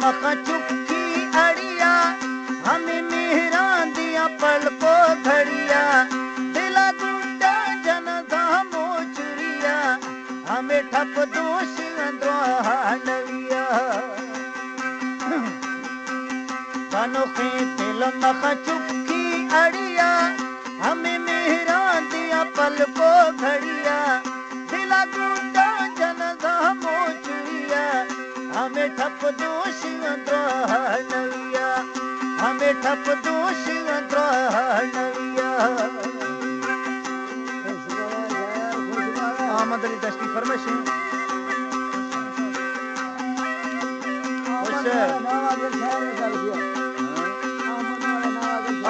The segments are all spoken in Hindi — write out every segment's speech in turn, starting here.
मखा चुकी अड़िया हमें मेहरान दिया पल को घड़िया दिला गुंडा जन धामो चुरिया हमें ठप दोष नविया अनोखे दिल मखा चुकी अड़िया हमें मेहरान दिया पल को घड़िया दिला गुंडा जन धामो चुरिया हमें ठप दोष नविया हमें ठप दोष नविया आमद अली दश्ती फरमाइश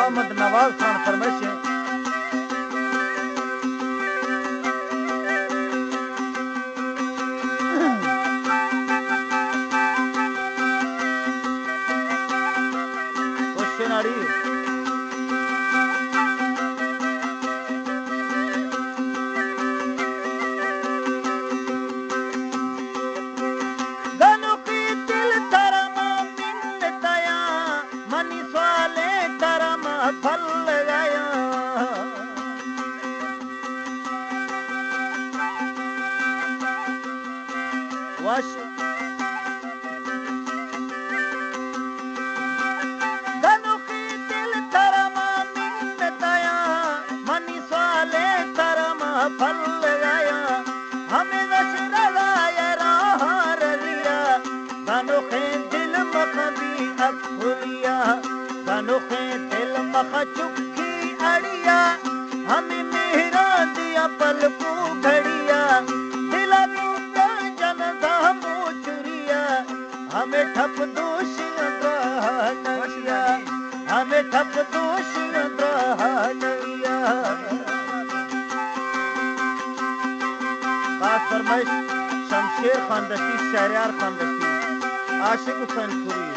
आमद नवाज खान फरमाइश मखा चुकी अड़िया हमें मेहरान दिया पल को घड़िया दिला गुंडा जन धामो चुरिया हमें ठप दोष नविया हमें ठप दोष नविया खास फरमाइश शमशेर खान दस्ती शहरयार खान दस्ती आशिक हुसैन पुरी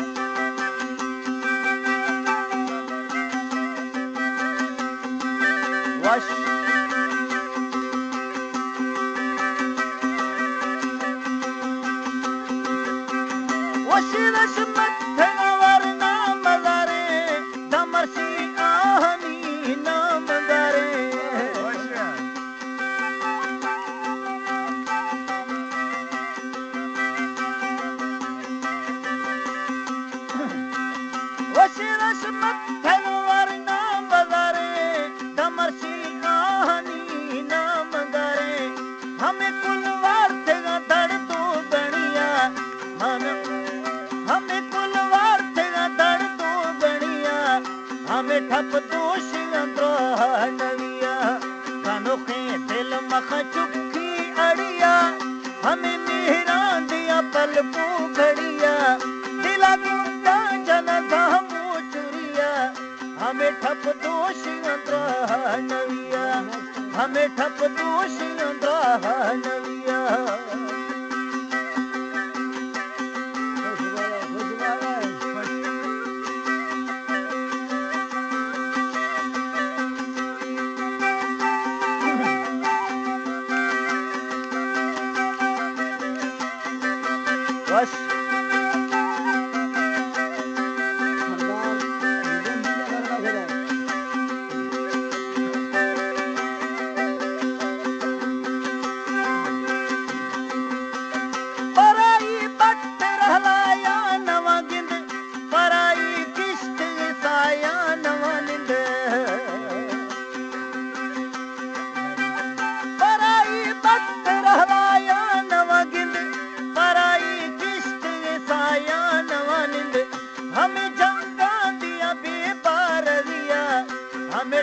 ठप दोष नविया अनोखे दिल मखा चुकी अड़िया हमें मेहरान दिया पल को घड़िया दिला गुंडा जन धामो चुरिया हमें ठप दोष नविया हमें ठप दोष नविया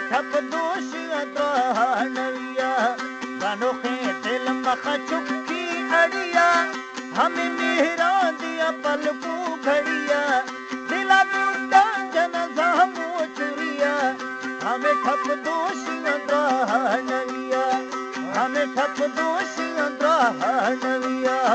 ठप दोष नविया अनोखे दिल मखा चुकी अड़िया हमें मेहरान दिया पल को घड़िया दिला गुंडा जन धामो चुरिया हमें ठप दोष नविया हमें ठप दोष नविया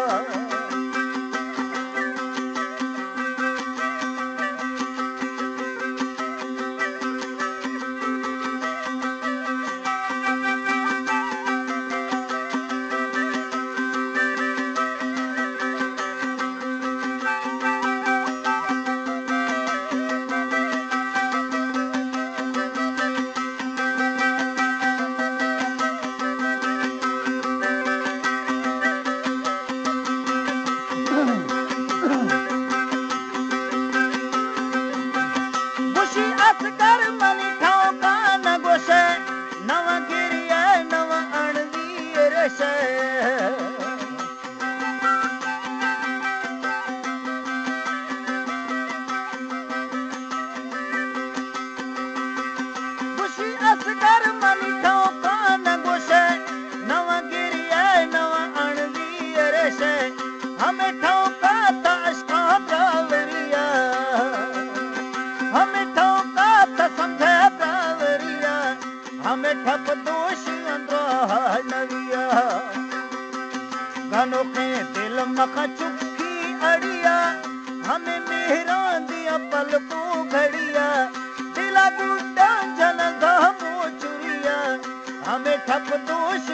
मखा चुखी अड़िया हमें मेहरान दिया पलको घड़िया दिला बूटा जन गहमो चुरिया हमें ठप दोष